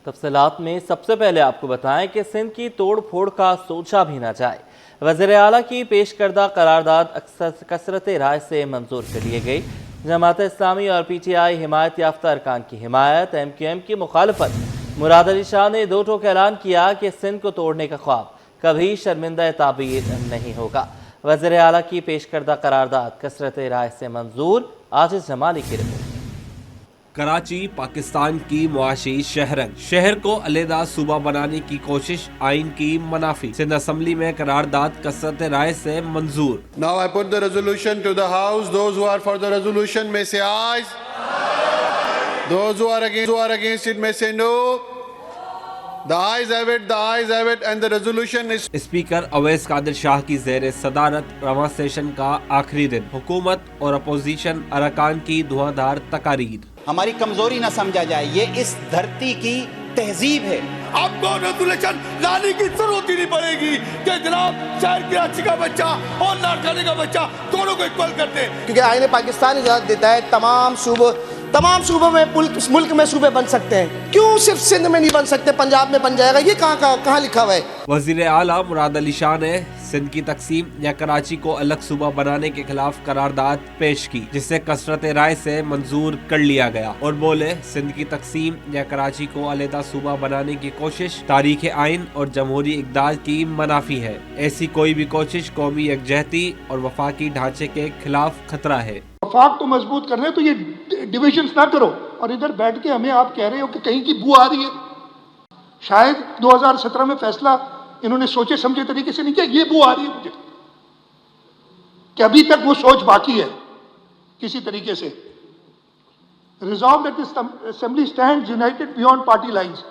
تفصیلات میں سب سے پہلے آپ کو بتائیں کہ سندھ کی توڑ پھوڑ کا سوچا بھی نہ جائے۔ وزیر اعلیٰ کی پیش کردہ قرارداد کثرت رائے سے منظور کر لی گئی۔ جماعت اسلامی اور پی ٹی آئی حمایت یافتہ ارکان کی حمایت، ایم کیو ایم کی مخالفت۔ مراد علی شاہ نے دو ٹوک اعلان کیا کہ سندھ کو توڑنے کا خواب کبھی شرمندہ تعبیر نہیں ہوگا۔ وزیر اعلیٰ کی پیش کردہ قرارداد کثرت رائے سے منظور۔ عاجز جمالی کی رپورٹ۔ کراچی پاکستان کی معاشی شہر کو علیحدہ صوبہ بنانے کی کوشش، آئین کی منافی۔ سندھ اسمبلی میں قرارداد کثرت رائے سے منظور۔ Now I put the resolution to the House. Those who are for the resolution may say ayes. Those who are against it may say no. The ayes have it, and the resolution is... speaker Awais Qadir Shah کی زیر صدارت رواں session کا آخری دن، حکومت اور opposition ارکان کی دھواں تقاریر۔ ہماری کمزوری نہ سمجھا جائے، یہ اس دھرتی کی تہذیب ہے۔ آپ کو ریزولوشن لانے کی ضرورت ہی نہیں پڑے گی کہ جناب شہر کراچی کا بچہ اور لاڑکانہ کا بچہ دونوں کو اکول کرتے ہیں، کیونکہ آئین پاکستان اجازت دیتا ہے تمام صوبوں میں ملک میں صوبے بن سکتے ہیں، کیوں صرف سندھ میں نہیں بن سکتے، پنجاب میں بن جائے گا؟ یہ کہاں لکھا ہوا ہے؟ وزیر اعلیٰ مراد علی شاہ نے سندھ کی تقسیم یا کراچی کو الگ صوبہ بنانے کے خلاف قرارداد پیش کی، جسے کثرت رائے سے منظور کر لیا گیا، اور بولے سندھ کی تقسیم یا کراچی کو علیحدہ صوبہ بنانے کی کوشش تاریخ آئین اور جمہوری اقدار کی منافی ہے۔ ایسی کوئی بھی کوشش قومی یکجہتی اور وفاقی ڈھانچے کے خلاف خطرہ ہے۔ وفاق تو مضبوط کرنا ہے تو یہ ڈویژنز نہ کرو، اور ادھر بیٹھ کے ہمیں آپ کہہ رہے ہو کہ کہیں کی بو آ رہی ہے۔ شاید 2017 میں فیصلہ انہوں نے سوچے سمجھے طریقے سے نہیں کیا، یہ بو آ رہی ہے مجھے کہ ابھی تک وہ سوچ باقی ہے کسی طریقے سے۔ Resolve that this assembly stands United beyond party lines.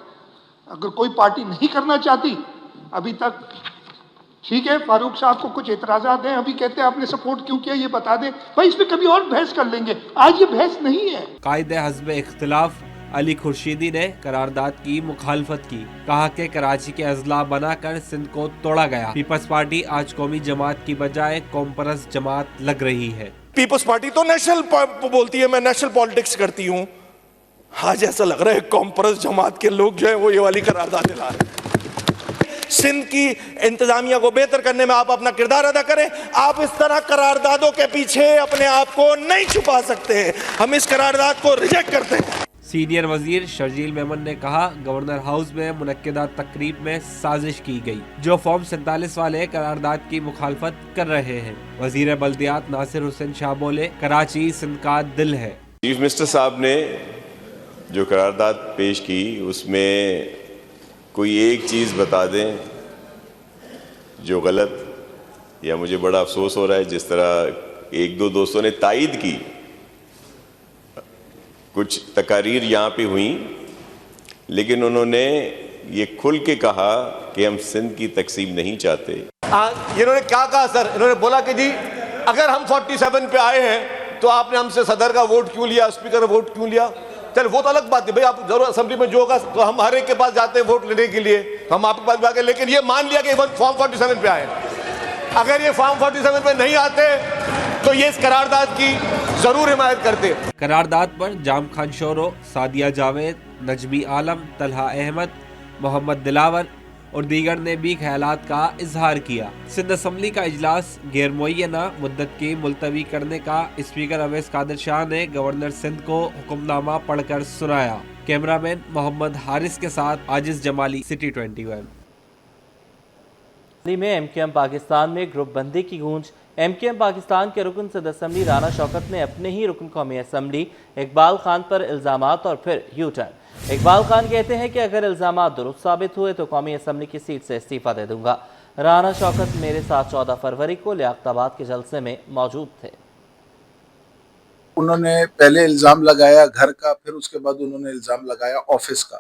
اگر کوئی پارٹی نہیں کرنا چاہتی ابھی تک، ٹھیک ہے، فاروق صاحب کو کچھ اعتراضات ہیں، ابھی کہتے ہیں آپ نے سپورٹ کیوں کیا، یہ بتا دیں بھائی، اس پہ کبھی اور بحث کر لیں گے، آج یہ بحث نہیں ہے۔ قائد حزب اختلاف علی خورشیدی نے قرارداد کی مخالفت کی، کہا کہ کراچی کے اضلاع بنا کر سندھ کو توڑا گیا۔ پیپلز پارٹی آج قومی جماعت کی بجائے قوم پرست جماعت لگ رہی ہے۔ پیپلز پارٹی تو نیشنل بولتی ہے، میں نیشنل پالیٹکس کرتی ہوں، آج ایسا لگ رہا ہے قوم پرست جماعت کے لوگ جو ہیں وہ یہ والی قرارداد لا رہے ہیں۔ سندھ کی انتظامیہ کو بہتر کرنے میں آپ اپنا کردار ادا کریں۔ آپ اس طرح قراردادوں کے پیچھے اپنے آپ کو نہیں چھپا سکتے ہیں، ہم اس قرارداد کو ریجیکٹ کرتے ہیں۔ سینئر وزیر شرجیل میمن نے کہا، گورنر ہاؤس میں منعقدہ تقریب میں سازش کی گئی، جو فارم 47 والے قرارداد کی مخالفت کر رہے ہیں۔ وزیر بلدیات ناصر حسین شاہ بولے، کراچی سندھ کا دل ہے۔ چیف منسٹر صاحب نے جو قرارداد پیش کی اس میں کوئی ایک چیز بتا دیں جو غلط، یا مجھے بڑا افسوس ہو رہا ہے جس طرح ایک دو دوستوں نے تائید کی، کچھ تقاریر یہاں پہ ہوئیں، لیکن انہوں نے یہ کھل کے کہا کہ ہم سندھ کی تقسیم نہیں چاہتے۔ انہوں نے کیا کہا سر؟ انہوں نے بولا کہ جی اگر ہم 47 پہ آئے ہیں تو آپ نے ہم سے صدر کا ووٹ کیوں لیا، اسپیکر کا ووٹ کیوں لیا؟ چل وہ تو الگ بات ہے بھائی، آپ ضرور اسمبلی میں جو ہوگا تو ہم ہر ایک کے پاس جاتے ہیں ووٹ لینے کے لیے، ہم آپ کے پاس بھی آ گئے، لیکن یہ مان لیا کہ فارم 47 پہ آئے۔ اگر یہ فارم 47 پہ نہیں آتے تو یہ اس قرارداد کی ضرور حمایت کرتے۔ قرارداد پر جام خان شورو، سعدیہ جاوید، نجمی عالم، طلحہ احمد، محمد دلاور اور دیگر نے بھی خیالات کا اظہار کیا۔ سندھ اسمبلی کا اجلاس غیر معینہ مدت کی ملتوی کرنے کا اسپیکر اویس قادر شاہ نے گورنر سندھ کو حکم نامہ پڑھ کر سنایا۔ کیمرہ مین محمد حارث کے ساتھ عاجز جمالی، سٹی 21۔ دلی میں ایم کیو ایم پاکستان میں گروپ بندی کی گونج۔ ایم کیو ایم پاکستان کے رکن صدر اسمبلی رانا شوکت نے اپنے ہی رکن قومی اسمبلی اقبال خان پر الزامات اور پھر یو ٹرن۔ اقبال خان کہتے ہیں کہ اگر الزامات درست ثابت ہوئے تو قومی اسمبلی کی سیٹ سے استعفیٰ دے دوں گا۔ رانا شوکت میرے ساتھ 14 فروری کو لیاقت آباد کے جلسے میں موجود تھے۔ انہوں نے پہلے الزام لگایا گھر کا، پھر اس کے بعد انہوں نے الزام لگایا آفس کا۔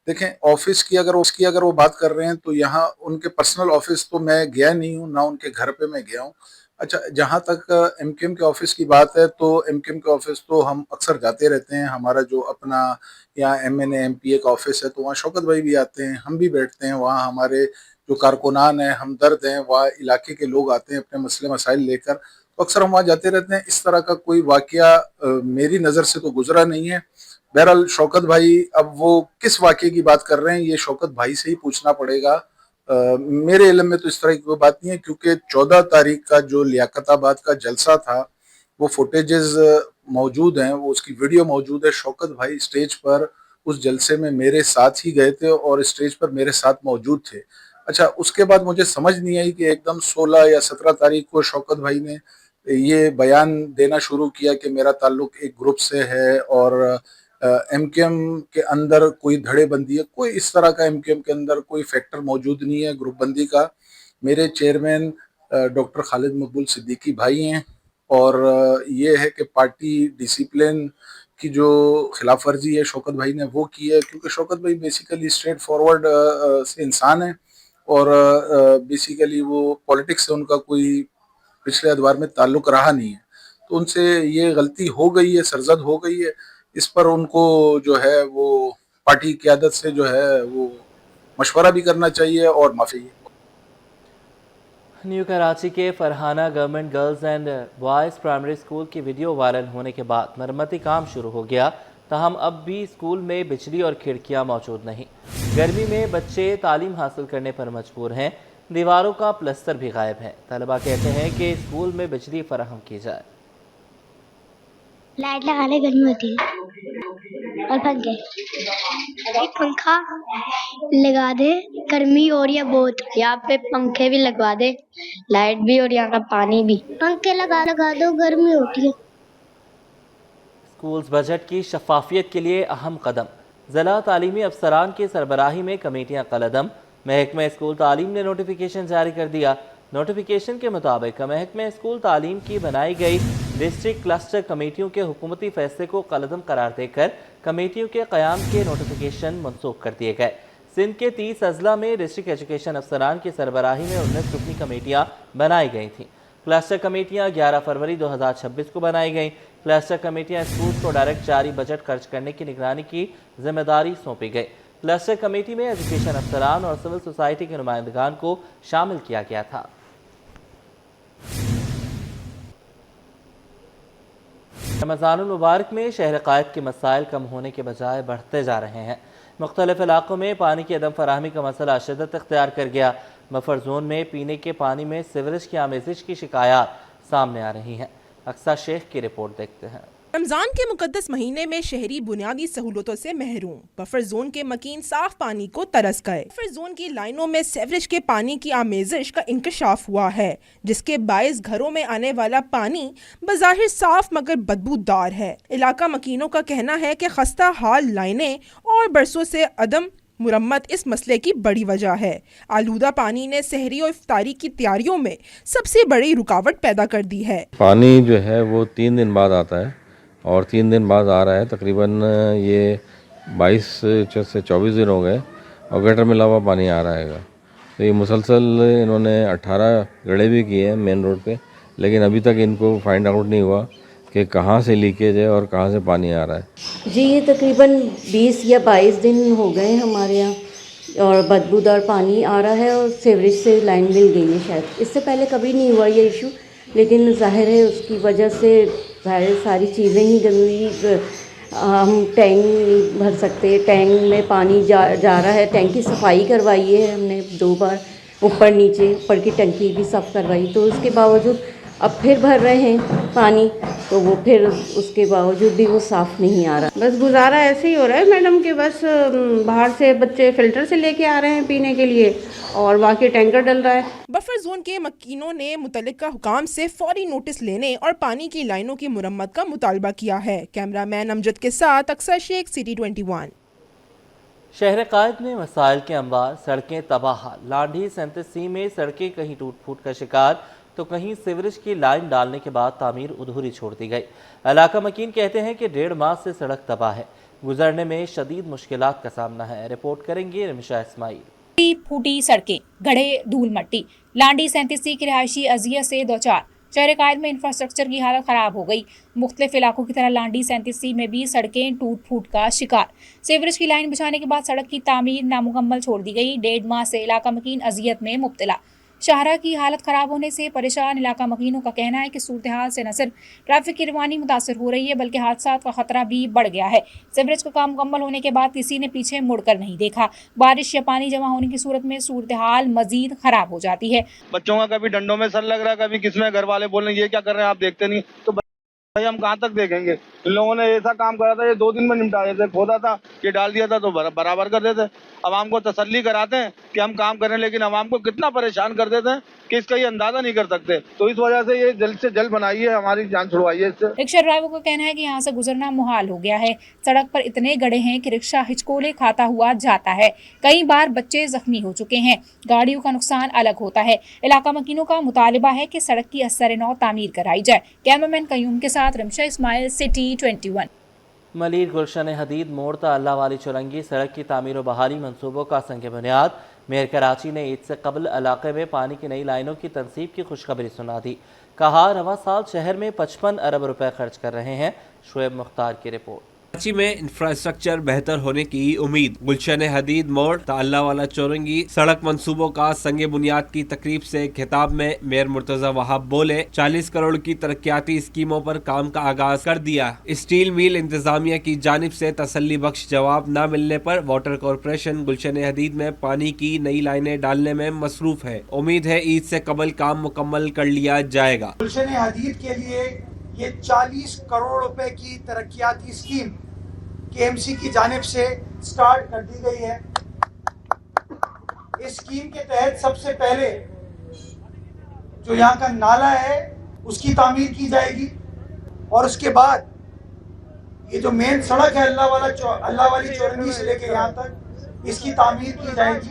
دیکھیں، آفس کی اگر وہ بات کر رہے ہیں تو یہاں ان کے پرسنل آفس تو میں گیا نہیں ہوں، نہ ان کے گھر پہ میں گیا ہوں۔ اچھا، جہاں تک ایم کیو ایم کے آفس کی بات ہے تو ایم کیو ایم کے آفس تو ہم اکثر جاتے رہتے ہیں۔ ہمارا جو اپنا یہاں M N A M P A کا آفس ہے تو وہاں شوکت بھائی بھی آتے ہیں، ہم بھی بیٹھتے ہیں وہاں، ہمارے جو کارکنان ہیں، ہمدرد ہیں، وہاں علاقے کے لوگ آتے ہیں اپنے مسئلے مسائل لے کر، تو اکثر ہم وہاں جاتے رہتے ہیں۔ اس طرح کا کوئی واقعہ میری نظر سے تو گزرا نہیں ہے۔ बहरहाल शौकत भाई अब वो किस वाक़े की बात कर रहे हैं ये शौकत भाई से ही पूछना पड़ेगा। मेरे इल्म में तो इस तरह की कोई बात नहीं है, क्योंकि 14 तारीख का जो लियाकताबाद का जलसा था वो फुटेजेस मौजूद हैं, वो उसकी वीडियो मौजूद है। शौकत भाई स्टेज पर उस जलसे में मेरे साथ ही गए थे और स्टेज पर मेरे साथ मौजूद थे। अच्छा, उसके बाद मुझे समझ नहीं आई कि एकदम 16 या 17 तारीख को शौकत भाई ने ये बयान देना शुरू किया कि मेरा ताल्लुक एक ग्रुप से है और एमकेएम के अंदर कोई धड़ेबंदी है। कोई इस तरह का एमकेएम के अंदर कोई फैक्टर मौजूद नहीं है ग्रुप बंदी का। मेरे चेयरमैन डॉक्टर खालिद मकबूल सिद्दीकी भाई हैं और ये है कि पार्टी डिसिप्लिन की जो खिलाफ वर्जी है शौकत भाई ने वो की है, क्योंकि शौकत भाई बेसिकली स्ट्रेट फॉरवर्ड से इंसान है और बेसिकली वो पॉलिटिक्स से उनका कोई पिछले अदवार में ताल्लुक रहा नहीं है। तो उनसे ये गलती हो गई है, सरजद हो गई है। इस पर उनको जो है वो पार्टी क़यादत से जो है वो मशवरा भी करना चाहिए और माफ़ी। न्यू कराची के Farhana government girls and boys primary school की वीडियो वायरल होने के बाद मरम्मती काम शुरू हो गया, ताहम अब भी स्कूल में बिजली और खिड़कियां मौजूद नहीं। गर्मी में बच्चे तालीम हासिल करने पर मजबूर हैं, दीवारों का प्लस्तर भी गायब है। तलबा कहते हैं कि स्कूल में बिजली फराहम की जाए। लाइट लगा ले, गर्मी होती है, और पंखा लगा दे, गर्मी हो रही है बहुत, यहाँ पे पंखे भी लगवा दे, लाइट भी और यहाँ का पानी भी। पंखे लगा दो, गर्मी होती है। स्कूल्स बजट की शफाफियत के लिए अहम कदम, ज़िला तालीमी अफसरान की सरबराही में कमेटियां कलअदम। महकमा स्कूल तालीम ने नोटिफिकेशन जारी कर दिया। नोटिफिकेशन के मुताबिक महकमा स्कूल तालीम की बनाई गई डिस्ट्रिक्ट क्लस्टर कमेटियों के हुकूमती फैसले को कलअदम करार देकर कमेटियों के क़याम के नोटिफिकेशन मनसूख कर दिए गए। सिंध के 30 अजला में डिस्ट्रिक्ट एजुकेशन अफसरान की सरबराही में 19 रुकनी कमेटियाँ बनाई गई थीं। क्लस्टर कमेटियाँ 11 फरवरी 2026 को बनाई गईं। क्लस्टर कमेटियाँ स्कूल को डायरेक्ट जारी बजट खर्च करने की निगरानी की जिम्मेदारी सौंपी गई। क्लस्टर कमेटी में एजुकेशन अफसरान और सिविल सोसाइटी के नुमाइंदगान को शामिल किया गया था। रमज़ानुल मुबारक में शहर क़ायद के मसाइल कम होने के बजाय बढ़ते जा रहे हैं। मुख्तलिफ इलाकों में पानी की अदम फराहमी का मसला शिद्दत इख्तियार कर गया। बफर जोन में पीने के पानी में सीवरेज की आमेज़िश की शिकायत सामने आ रही हैं। अक्सा शेख की रिपोर्ट देखते हैं। रमजान के मुकद्दस महीने में शहरी बुनियादी सहूलतों से महरूम। बफर जोन के मकीन साफ पानी को तरस गए। बफर जोन की लाइनों में सीवरेज के पानी की आमेज़िश का इंकशाफ हुआ है, जिसके बायस घरों में आने वाला पानी बज़ाहिर साफ मगर बदबूदार है। इलाका मकीनों का कहना है कि खस्ता हाल लाइनें और बरसों से अदम मुरम्मत इस मसले की बड़ी वजह है। आलूदा पानी ने सहरी और इफ्तारी की तैयारियों में सबसे बड़ी रुकावट पैदा कर दी है। पानी जो है वो 3 दिन बाद आता है और 3 दिन बाद आ रहा है। तकरीबन ये 22 से 24 दिन हो गए और गटर में लावा पानी आ रहा है। तो ये मुसलसल इन्होंने 18 गड्ढे भी किए हैं मेन रोड पे, लेकिन अभी तक इनको फाइंड आउट नहीं हुआ कि कहाँ से लीकेज है और कहाँ से पानी आ रहा है। जी ये तकरीबन 20 या 22 दिन हो गए हमारे यहाँ और बदबूदार पानी आ रहा है और सीवरेज से लाइन मिल गई है। शायद इससे पहले कभी नहीं हुआ ये इशू, लेकिन जाहिर है उसकी वजह से सारी चीज़ें ही गंदी। हम टैंक नहीं भर सकते, टैंक में पानी जा रहा है। टैंक की सफाई करवाई है हमने 2 बार, ऊपर नीचे, ऊपर की टंकी भी साफ़ करवाई, तो उसके बावजूद अब फिर भर रहे हैं पानी, तो वो फिर उसके बावजूद भी वो साफ़ नहीं आ रहा। बस गुजारा ऐसे ही हो रहा है मैडम कि बस बाहर से बच्चे फ़िल्टर से लेके आ रहे हैं पीने के लिए और बाकी टैंकर डल रहा है। बफर जोन के मकीनों ने मुतल्लिका हुकाम से फौरी नोटिस लेने और पानी की लाइनों की मुरम्मत का मुतालबा किया है। कैमरामैन अमजद के साथ अक्सर शेख, सिटी 21। शहर क़ायद में मसाइल के अंबार, सड़कें तबाह। लांडी 37C में सड़कें कहीं टूट फूट का शिकार तो कहीं सीवरेज की लाइन डालने के बाद तामीर अधूरी छोड़ दी गई। इलाका मकीन कहते हैं कि 1.5 माह से सड़क तबाह है, गुजरने में शदीद मुश्किलात का सामना है। रिपोर्ट करेंगे रिमशा इस्माइल। फूटी सड़कें, गड्ढे, धूल मट्टी। लांडी 37C की रिहायशी अजियत से 2-4। शहर क़ायद में इंफ्रास्ट्रक्चर की हालत ख़राब हो गई। मुख्तलिफ इलाकों की तरह लांडी 37C में भी सड़कें टूट फूट का शिकार। सीवरेज की लाइन बिछाने के बाद सड़क की तामीर नामुकम्मल छोड़ दी गई। 1.5 माह से इलाका मकीन अजियत में मुब्तला। शाहरा की हालत खराब होने से परेशान इलाका मकीनों का कहना है कि सूरत हाल से न सिर्फ ट्रैफिक की रवानी मुतासर हो रही है बल्कि हादसा का खतरा भी बढ़ गया है। सीवरेज का काम मुकम्मल होने के बाद किसी ने पीछे मुड़कर नहीं देखा। बारिश या पानी जमा होने की सूरत में सूरत हाल मजीद खराब हो जाती है। बच्चों का कभी डंडों में सर लग रहा है, कभी किसमें घर वाले बोल रहे हैं ये क्या कर रहे हैं आप देखते नहीं, तो भाई हम कहाँ तक देखेंगे। इन लोगों ने ऐसा काम करा था, ये 2 दिन में निपटा देते, खोदा था ये डाल दिया था तो बराबर कर देते। अवाम को तसल्ली कराते हैं कि हम काम करें, लेकिन अवाम को कितना परेशान कर देते हैं कि इसका ये अंदाजा नहीं कर सकते। तो इस वजह से ये जल्द से जल्द बनाई है, हमारी जान छुड़वाई है इससे। रिक्शा ड्राइवर का कहना है कि यहाँ से गुजरना मुहाल हो गया है। सड़क पर इतने गड्ढे हैं कि रिक्शा हिचकोले खाता हुआ जाता है। कई बार बच्चे जख्मी हो चुके हैं। गाड़ियों का नुकसान अलग होता है। इलाका मकीनों का मुतालिबा है कि सड़क की असर नौ तामीर कराई जाए। कैमरामैन कयूम के साथ रमशा इस्माइल, सिटी 21। मलिर गुलशन हदीद मोड़ अल्लाह वाली चुरंगी सड़क की तामीर व बहाली मनसूबों का संग बुनियाद। मेयर कराची ने ईद से कबल इलाके में पानी की नई लाइनों की तनसीब की खुशखबरी सुना दी। कहा रवा साल शहर में 55 अरब रुपए खर्च कर रहे हैं। शुएब मुख्तार की रिपोर्ट। कराची में इंफ्रास्ट्रक्चर बेहतर होने की उम्मीद। गुलशन हदीद मोड़ ताल्ला वाला चौरंगी सड़क मंसूबों का संगे बुनियाद की तकरीब से खिताब में मेयर मुर्तजा वहाब बोले, 40 करोड़ की तरक्याती स्कीमों पर काम का आगाज कर दिया। स्टील मिल इंतजामिया की जानिब से तसल्ली बख्श जवाब न मिलने पर वाटर कॉरपोरेशन गुलशन हदीद में पानी की नई लाइनें डालने में मसरूफ है। उम्मीद है ईद से कबल काम मुकम्मल कर लिया जाएगा। गुलशन हदीद के लिए ये 40 करोड़ रुपए की तरक्याती स्कीम KMC की जानिब से स्टार्ट कर दी गई है। इस स्कीम के तहत सबसे पहले जो यहाँ का नाला है उसकी तामीर की जाएगी और उसके बाद ये जो मेन सड़क है अल्लाह वाली चौरंगी से लेके यहाँ तक इसकी तामीर की जाएगी।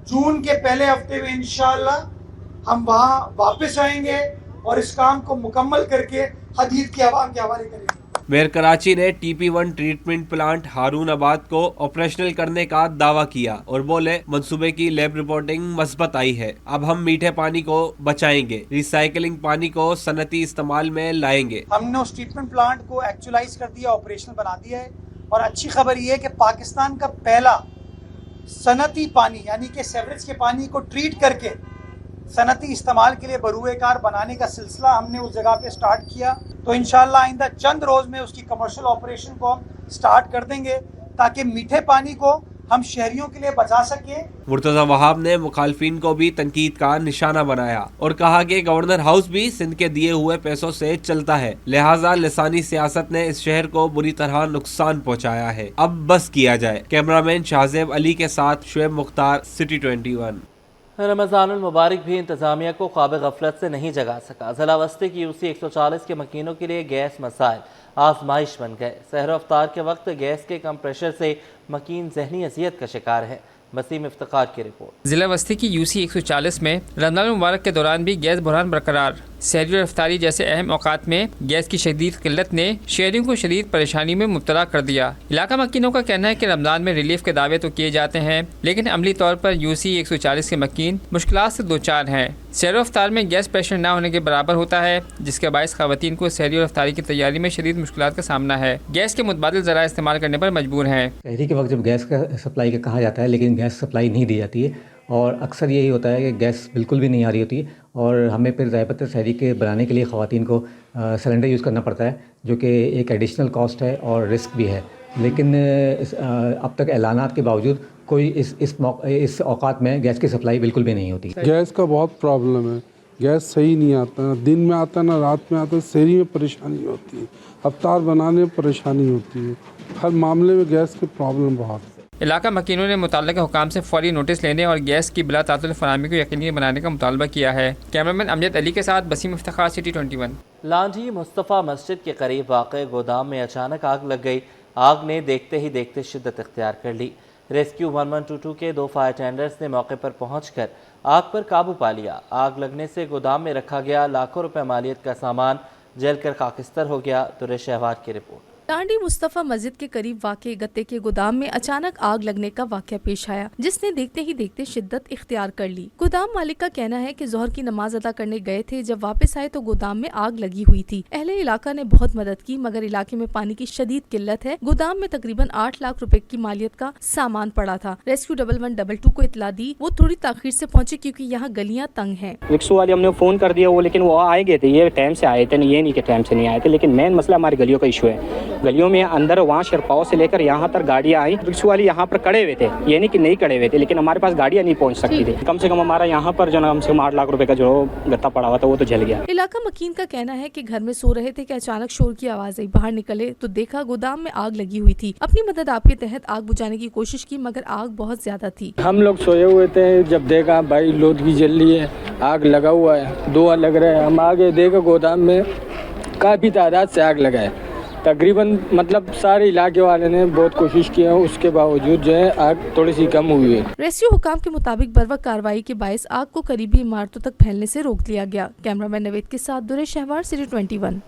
जून के पहले हफ्ते में इंशाअल्लाह हम वहाँ वापस आएंगे और इस काम को मुकम्मल करके हदीद की आवाम के हवाले करेंगे। मेयर कराची ने TP1 ट्रीटमेंट प्लांट हारून आबाद को ऑपरेशनल करने का दावा किया और बोले, मंसूबे की लैब रिपोर्टिंग मस्बत आई है। अब हम मीठे पानी को बचाएंगे, रिसाइकलिंग पानी को सनती इस्तेमाल में लाएंगे। हमने उस ट्रीटमेंट प्लांट को एक्चुअलाइज कर दिया, ऑपरेशनल बना दिया है और अच्छी खबर ये है कि पाकिस्तान का पहला सनती पानी यानी कि सीवरेज के पानी को ट्रीट करके सनती इस्तेमाल के लिए बरूए कार बनाने का सिलसिला हमने उस जगह पे स्टार्ट किया। तो इंशाअल्लाह आइंदा चंद रोज में उसकी कमर्शियल ऑपरेशन को हम स्टार्ट कर देंगे ताकि मीठे पानी को हम शहरियों के लिए बचा सके। मुर्तजा वहाब ने मुखालफिन को भी तनकीद का निशाना बनाया और कहा कि गवर्नर हाउस भी सिंध के दिए हुए पैसों से चलता है, लिहाजा लिसानी सियासत ने इस शहर को बुरी तरह नुकसान पहुँचाया है। अब बस किया जाए। कैमरामैन शाहजेब अली के साथ शुएब मुख्तार, सिटी 21। रमज़ानुल मुबारक भी इंतजामिया को ख्वाब गफलत से नहीं जगा सका। ज़िला वस्ती की UC 140 के मकीनों के लिए गैस मसाइल आजमाइश बन गए। सहर अफ्तार के वक्त गैस के कम प्रेशर से मकीन जहनी अजियत का शिकार है। वसीम इफ्तिखार की रिपोर्ट। जिला वस्ती की UC 140 में रमज़ान मुबारक के दौरान भी गैस बहरान बरकरार। सहरी और इफ्तारी जैसे अहम औकात में गैस की शदीद किल्लत ने शहरियों को शदीद परेशानी में मुब्तला कर दिया। इलाका मकीनों का कहना है कि रमज़ान में रिलीफ के दावे तो किए जाते हैं, लेकिन अमली तौर पर UC 140 के मकीन मुश्किलात से दो चार हैं। सहर और इफ्तार में गैस प्रेशर न होने के बराबर होता है, जिसके बायस ख़वातीन को सहरी और इफ्तारी की तैयारी में शदीद मुश्किलात का सामना है। गैस के मुतबादिल ज़राए इस्तेमाल करने पर मजबूर हैं। सहरी के वक्त जब गैस का सप्लाई का कहा जाता है, लेकिन गैस सप्लाई नहीं दी जाती है और अक्सर यही होता है कि गैस बिल्कुल भी नहीं आ रही होती और हमें फिर ज़ायबत सहरी के बनाने के लिए ख़वातीन को सिलेंडर यूज़ करना पड़ता है, जो कि एक एडिशनल कॉस्ट है और रिस्क भी है। लेकिन अब तक ऐलानात के बावजूद कोई इस औकात में गैस की सप्लाई बिल्कुल भी नहीं होती। गैस का बहुत प्रॉब्लम है, गैस सही नहीं आता, ना दिन में आता ना रात में आता। सहरी में परेशानी होती है, अफ्तार बनाने में परेशानी होती है, हर मामले में गैस की प्रॉब्लम बहुत है। इलाका मकीनों ने मुतल्लिका हुकाम से फौरी नोटिस लेने और गैस की बिला तातुल फराहमी को यकीनी बनाने का मुतालबा किया है। कैमरामैन अमजद अली के साथ वसीम इफ्तिखार, सिटी 21। लांढी मुस्तफ़ा मस्जिद के करीब वाक़ गोदाम में अचानक आग लग गई। आग ने देखते ही देखते शिद्दत इख्तियार कर ली। रेस्क्यू 1122 के 2 फायर टेंडर्स ने मौके पर पहुंचकर आग पर काबू पा लिया। आग लगने से गोदाम में रखा गया लाखों रुपए मालियत का सामान जलकर खाकिस्तर हो गया। तुरे शहवार की रिपोर्ट। टांडी मुस्तफ़ा मस्जिद के करीब वाक़े गत्ते के गोदाम में अचानक आग लगने का वाक़या पेश आया, जिसने देखते ही देखते शिद्दत इख्तियार कर ली। गोदाम मालिक का कहना है कि ज़ोहर की नमाज अदा करने गए थे, जब वापस आए तो गोदाम में आग लगी हुई थी। अहले इलाका ने बहुत मदद की, मगर इलाके में पानी की शदीद किल्लत है। गोदाम में तकरीबन 8 लाख रुपए की मालियत का सामान पड़ा था। रेस्क्यू 1112 को इतला दी, वो थोड़ी ताखीर से पहुंचे क्योंकि यहाँ गलियाँ तंग हैं। रिक्शा वाले हमने फ़ोन कर दिया, वो लेकिन वो आए गए थे, ये टाइम से आए थे, ये नहीं कि टाइम से नहीं आए थे। लेकिन मेन मसला हमारी गलियों का इशू है। गलियों में अंदर वहाँ शिरपाव से लेकर यहाँ तक गाड़ियाँ आई, रिक्शा वाले यहाँ पर खड़े हुए थे, ये नहीं कि नहीं खड़े हुए थे, लेकिन हमारे पास गाड़ियाँ नहीं पहुँच सकती थी। कम से कम हमारा यहाँ पर जो कम से कम 8 लाख रुपए का जो गत्ता पड़ा हुआ था वो तो जल गया। इलाका मकीन का कहना है कि घर में सो रहे थे कि अचानक शोर की आवाज़ आई। बाहर निकले तो देखा गोदाम में आग लगी हुई थी। अपनी मदद आप के तहत आग बुझाने की कोशिश की, मगर आग बहुत ज्यादा थी। हम लोग सोए हुए थे, जब देखा भाई लोड की जल रही है, आग लगा हुआ है, धुआं लग रहा है। हम आगे देखा गोदाम में काफ़ी तादाद से आग लगा है। तकरीबन मतलब सारे इलाके वाले ने बहुत कोशिश की है, उसके बावजूद जो है आग थोड़ी सी कम हुई है। रेस्क्यू हुकाम के मुताबिक बर्वक्त कार्रवाई के बायस आग को करीबी इमारतों तक फैलने से रोक लिया गया। कैमरामैन नवेद के साथ दुरे शहवार, सिटी 21।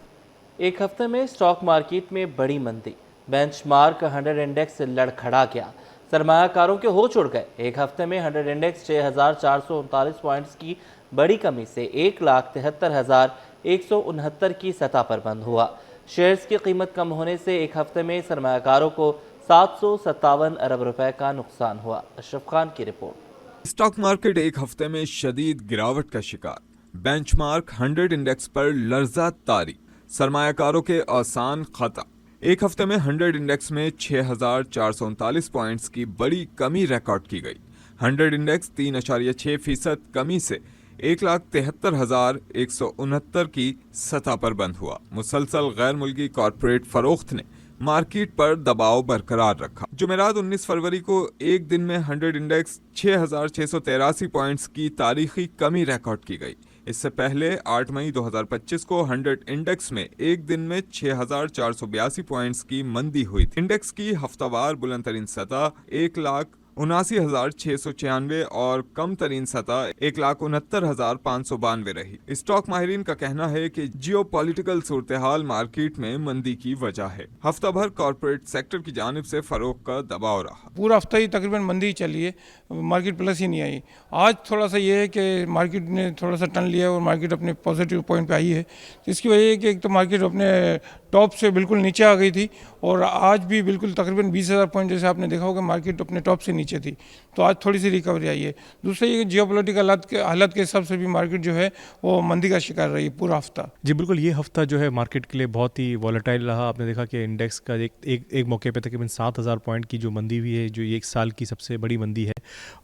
एक हफ्ते में स्टॉक मार्केट में बड़ी मंदी, बेंचमार्क 100 इंडेक्स लड़खड़ा गया, सरमायाकारों के होश उड़ गए। एक हफ्ते में 100 इंडेक्स 6439 पॉइंट्स की बड़ी कमी से 1,73,169 की सतह पर बंद हुआ। शेयर्स की कीमत कम होने से एक हफ्ते में सरमायाकारों को 757 अरब रुपए का नुकसान हुआ। अशरफ खान की रिपोर्ट। स्टॉक मार्केट एक हफ्ते में शदीद गिरावट का शिकार, बेंचमार्क 100 इंडेक्स पर लर्जा तारी, सरमायाकारों के आसान खता। एक हफ्ते में 100 इंडेक्स में 6,439 पॉइंट्स की बड़ी कमी रिकॉर्ड की गई। 100 इंडेक्स 3.6% कमी से 1,73,169 की सतह पर बंद हुआ। मुसलसल गैर मुल्की कॉरपोरेट फरोख्त ने मार्केट पर दबाव बरकरार रखा। जुमेरात 19 फरवरी को एक दिन में 100 इंडेक्स 6,683 पॉइंट्स की तारीखी कमी रिकॉर्ड की गई। इससे पहले 8 मई 2025 को 100 इंडेक्स में एक दिन में 6,482 पॉइंट्स की मंदी हुई थी। इंडेक्स की हफ्तावार बुलंद तरीन सतह 1,79,696 और कम तरीन सतह 1,69,592 रही। स्टॉक माहिरीन का कहना है कि जियो पॉलिटिकल सूरत हाल मार्केट में मंदी की वजह है। हफ्ता भर कॉर्पोरेट सेक्टर की जानिब से फरोख का दबाव रहा। पूरा हफ्ता ही तकरीबन मंदी चली है, मार्केट प्लस ही नहीं आई। आज थोड़ा सा ये है कि मार्केट ने थोड़ा सा टर्न लिया और मार्केट अपने पॉजिटिव पॉइंट पे आई है। तो इसकी वजह है कि एक तो मार्केट अपने टॉप से बिल्कुल नीचे आ गई थी और आज भी बिल्कुल तकरीबन 20,000 पॉइंट जैसे आपने देखा होगा मार्केट अपने टॉप से नीचे थी, तो आज थोड़ी सी रिकवरी आई है। दूसरा ये जियोपॉलिटिकल हालत के हिसाब से भी मार्केट जो है वो मंदी का शिकार रही पूरा हफ्ता। जी बिल्कुल, ये हफ्ता जो है मार्केट के लिए बहुत ही वॉलेटाइल रहा। आपने देखा कि इंडेक्स का एक मौके पे तकरीबन 7,000 पॉइंट की जो मंदी हुई है, जो एक साल की सबसे बड़ी मंदी है।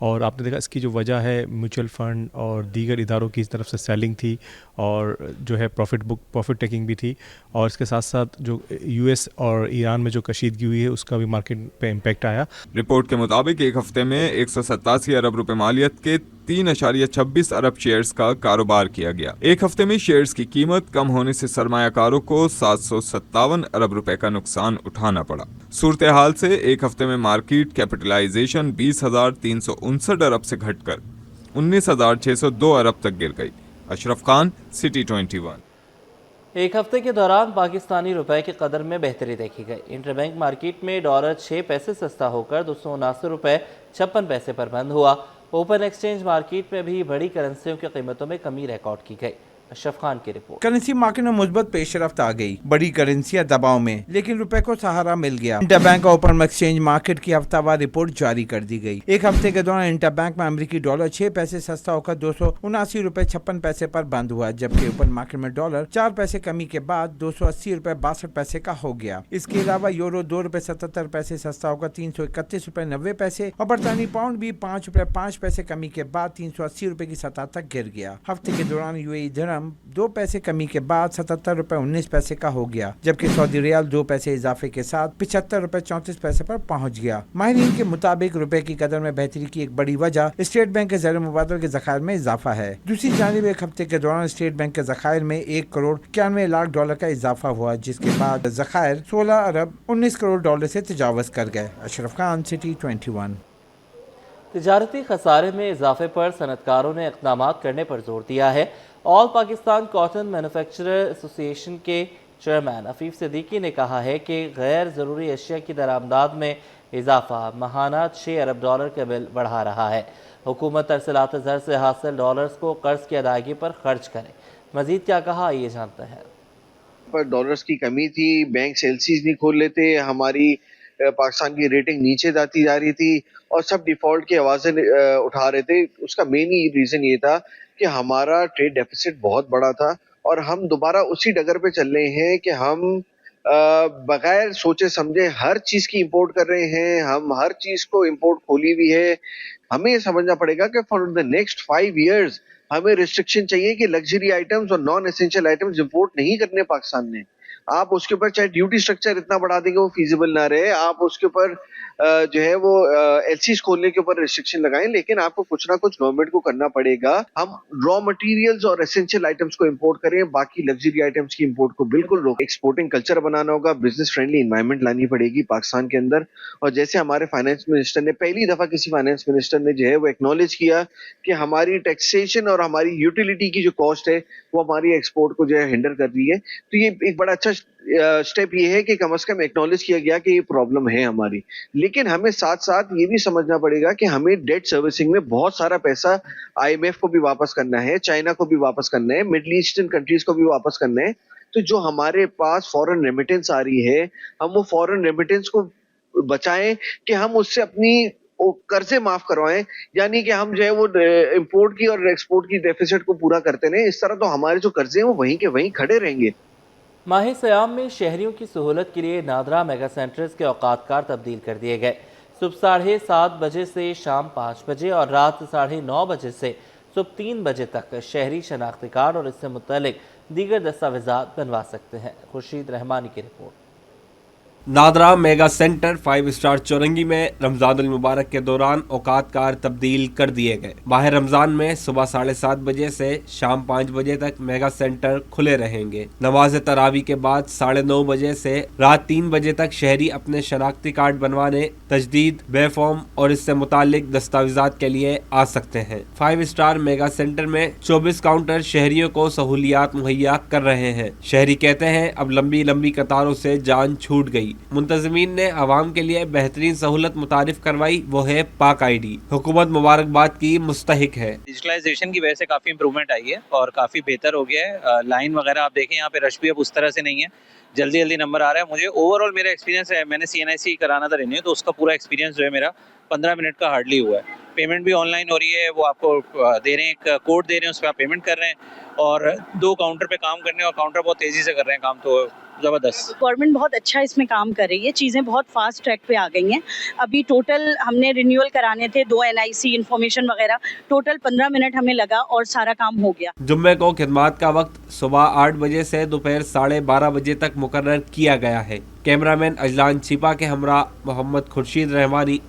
और आपने देखा इसकी जो वजह है म्यूचुअल फंड और दीगर इदारों की तरफ से सेलिंग थी और जो है प्रॉफिट टेकिंग भी थी। और इसके साथ साथ जो यूएस और ईरान में जो कशीदगी हुई है उसका भी मार्केट पे इम्पैक्ट आया। रिपोर्ट के मुताबिक एक हफ्ते में 187 अरब रुपए मालियत के 3.26 अरब शेयर्स का कारोबार किया गया। एक हफ्ते में शेयर्स की कीमत कम होने से सरमायाकारों को 757 अरब रुपए का नुकसान उठाना पड़ा। सूरत हाल से एक हफ्ते में मार्केट कैपिटलाइजेशन 20,359 अरब से घटकर 19,602 अरब तक गिर गई। अशरफ खान, सिटी 21। एक हफ्ते के दौरान पाकिस्तानी रुपए की कदर में बेहतरी देखी गई। इंटरबैंक मार्केट में डॉलर 6 पैसे सस्ता होकर 279 रुपए 56 पैसे पर बंद हुआ। ओपन एक्सचेंज मार्केट में भी बड़ी करेंसियों की कीमतों में कमी रिकॉर्ड की गई। अशरफ खान की रिपोर्ट। करेंसी मार्केट में मुस्बत पेशरफ्त आ गई, बड़ी करेंसियां दबाव में, लेकिन रुपए को सहारा मिल गया। इंटरबैंक ओपन एक्सचेंज मार्केट की हफ्तावार रिपोर्ट जारी कर दी गई। एक हफ्ते के दौरान इंटरबैंक में अमेरिकी डॉलर 6 पैसे सस्ता होकर 279 रुपए 56 पैसे पर बंद हुआ, जबकि ओपन मार्केट में डॉलर 4 पैसे कमी के बाद 280 रुपए 62 पैसे का हो गया। इसके अलावा यूरो 2 रुपए 77 पैसे सस्ता होकर 331 रुपए 90 पैसे और बरतानी पाउंड भी 5 रुपए 5 पैसे कमी के बाद 380 रुपए की सतह तक गिर गया। हफ्ते के दौरान यूएई दिरहम 2 पैसे कमी के बाद 77 रुपए 19 पैसे का हो गया, जबकि सऊदी रियाल 2 पैसे इजाफे के साथ 75 रुपए 34 पैसे पर पहुंच गया। माहिरीन के मुताबिक रुपए की कदर में बेहतरी की एक बड़ी वजह स्टेट बैंक के ज़र मुबादला के ज़खायर में इजाफा है। दूसरी जानिब एक हफ्ते के दौरान स्टेट बैंक के ज़खायर में 1 करोड़ 91 लाख डॉलर का इजाफा हुआ, जिसके बाद ज़खायर 16 अरब 19 करोड़ डॉलर से तजावज़ कर गए। अशरफ खान, सिटी 21। तिजारती खसारे में इजाफे पर सनतकारों ने इक़दाम करने पर जोर दिया है। All Pakistan cotton manufacturer association के चेयरमैन अफीफ सिद्दीकी ने कहा है कि गैर ज़रूरी अशिया की दरामदाद में इजाफा माहाना $6 अरब का बिल बढ़ा रहा है। हुकूमत तरसीलात ज़र से हासिल डॉलर्स को कर्ज की अदायगी पर खर्च करे। मजीद क्या कहा ये जानते हैं। पर डॉलर्स की कमी थी, बैंक एलसीज नहीं खोल लेते, हमारी पाकिस्तान की रेटिंग नीचे जाती जा रही थी और सब डिफॉल्ट की आवाज़ें उठा रहे थे। उसका मेन ही रीज़न ये था कि हमारा ट्रेड डेफिसिट बहुत बड़ा था और हम दोबारा उसी डगर पे चल रहे हैं कि हम बगैर सोचे समझे हर चीज़ की इंपोर्ट कर रहे हैं। हम हर चीज़ को इंपोर्ट खोली हुई है। हमें ये समझना पड़ेगा कि फॉर द नेक्स्ट 5 years हमें रिस्ट्रिक्शन चाहिए कि लग्जरी आइटम्स और नॉन एसेंशियल आइटम्स इंपोर्ट नहीं करने पाकिस्तान ने। आप उसके ऊपर चाहे ड्यूटी स्ट्रक्चर इतना बढ़ा देंगे वो फीजिबल ना रहे, आप उसके ऊपर जो है वो एलसीज खोलने के ऊपर रिस्ट्रिक्शन लगाएं, लेकिन आपको कुछ ना कुछ गवर्नमेंट को करना पड़ेगा। हम रॉ मटेरियल्स और एसेंशियल आइटम्स को इंपोर्ट करें, बाकी लग्जरी आइटम्स की इंपोर्ट को बिल्कुल रोक। एक्सपोर्टिंग कल्चर बनाना होगा, बिजनेस फ्रेंडली एनवायरनमेंट लानी पड़ेगी पाकिस्तान के अंदर। और जैसे हमारे फाइनेंस मिनिस्टर ने पहली दफा किसी फाइनेंस मिनिस्टर ने जो है वो एक्नॉलेज किया कि हमारी टैक्सेशन और हमारी यूटिलिटी की जो कॉस्ट है वो हमारी एक्सपोर्ट को जो है हिंडर कर रही है, तो ये एक बड़ा अच्छा स्टेप ये है कि कम से कम एक्नॉलेज किया गया कि ये प्रॉब्लम है हमारी। लेकिन हमें साथ साथ ये भी समझना पड़ेगा कि हमें डेट सर्विसिंग में बहुत सारा पैसा IMF को भी वापस करना है, चाइना को भी वापस करना है, मिडिल ईस्टर्न कंट्रीज को भी वापस करना है। तो जो हमारे पास फॉरेन रेमिटेंस आ रही है, हम वो फॉरेन रेमिटेंस को बचाएं कि हम उससे अपनी कर्जे माफ करवाएं, यानी कि हम जो है वो इंपोर्ट की और एक्सपोर्ट की डेफिसिट को पूरा करते रहें। इस तरह तो हमारे जो कर्जे हैं वो वहीं के वहीं खड़े रहेंगे। माह सयाम में शहरियों की सहूलत के लिए नादरा मेगा सेंटर्स के औकातकार तब्दील कर दिए गए। सुबह 7:30 बजे से शाम 5 बजे और रात 9:30 बजे से सुबह 3 बजे तक शहरी शनाख्ती कार्ड और इससे मुतल्लिक दीगर दस्तावेजात बनवा सकते हैं। खुर्शीद रहमानी की report. NADRA mega centre 5 star Chowrangi में रमजान मुबारक के दौरान औकातकार तब्दील कर दिए गए। माह रमजान में सुबह 7:30 बजे से शाम 5 बजे तक मेगा सेंटर खुले रहेंगे। नमाज तरावी के बाद 9:30 बजे से रात 3 बजे तक शहरी अपने शनाख्ती कार्ड बनवाने, तजदीद, बेफॉर्म और इससे मुतालिक दस्तावेजात के लिए आ सकते हैं। 5 स्टार मेगा सेंटर में 24 काउंटर शहरियों को सहूलियात मुहैया कर रहे हैं। शहरी कहते हैं अब लंबी लंबी कतारों से जान छूट गई। मुंतज़मीन ने आवाम के लिए बेहतरीन सहूलत मुतारिफ करवाई, वो है पाक ID। हुकूमत मुबारकबाद की मुस्तहिक है। डिजिटलाइजेशन की वजह से काफ़ी इंप्रूवमेंट आई है और काफ़ी बेहतर हो गया है। लाइन वगैरह आप देखें, यहाँ पे रश भी अब उस तरह से नहीं है, जल्दी जल्दी नंबर आ रहा है। मुझे ओवरऑल मेरा एक्सपीरियंस है, मैंने CNIC कराना था रिन्यू, तो उसका पूरा एक्सपीरियंस जो है मेरा 15 मिनट का हार्डली हुआ है। पेमेंट भी ऑनलाइन हो रही है, वो आपको दे रहे हैं, एक कोड दे रहे हैं, उस पर आप पेमेंट कर रहे हैं और 2 काउंटर पे काम करने और काउंटर बहुत तेज़ी से कर रहे हैं काम, तो ज़बरदस्त। गवर्नमेंट बहुत अच्छा इसमें काम कर रही है, चीज़ें बहुत फास्ट ट्रैक पे आ गई हैं। अभी टोटल हमने रिन्यूअल कराने थे 2 NIC इन्फॉर्मेशन वगैरह, टोटल 15 मिनट हमें लगा और सारा काम हो गया। जुम्मे को खिदमात का वक्त सुबह 8 बजे से दोपहर 12:30 बजे तक मुकर्रर किया गया है। कैमरामैन अजलान छिपा के हमरा मोहम्मद खुर्शीद रहमानी,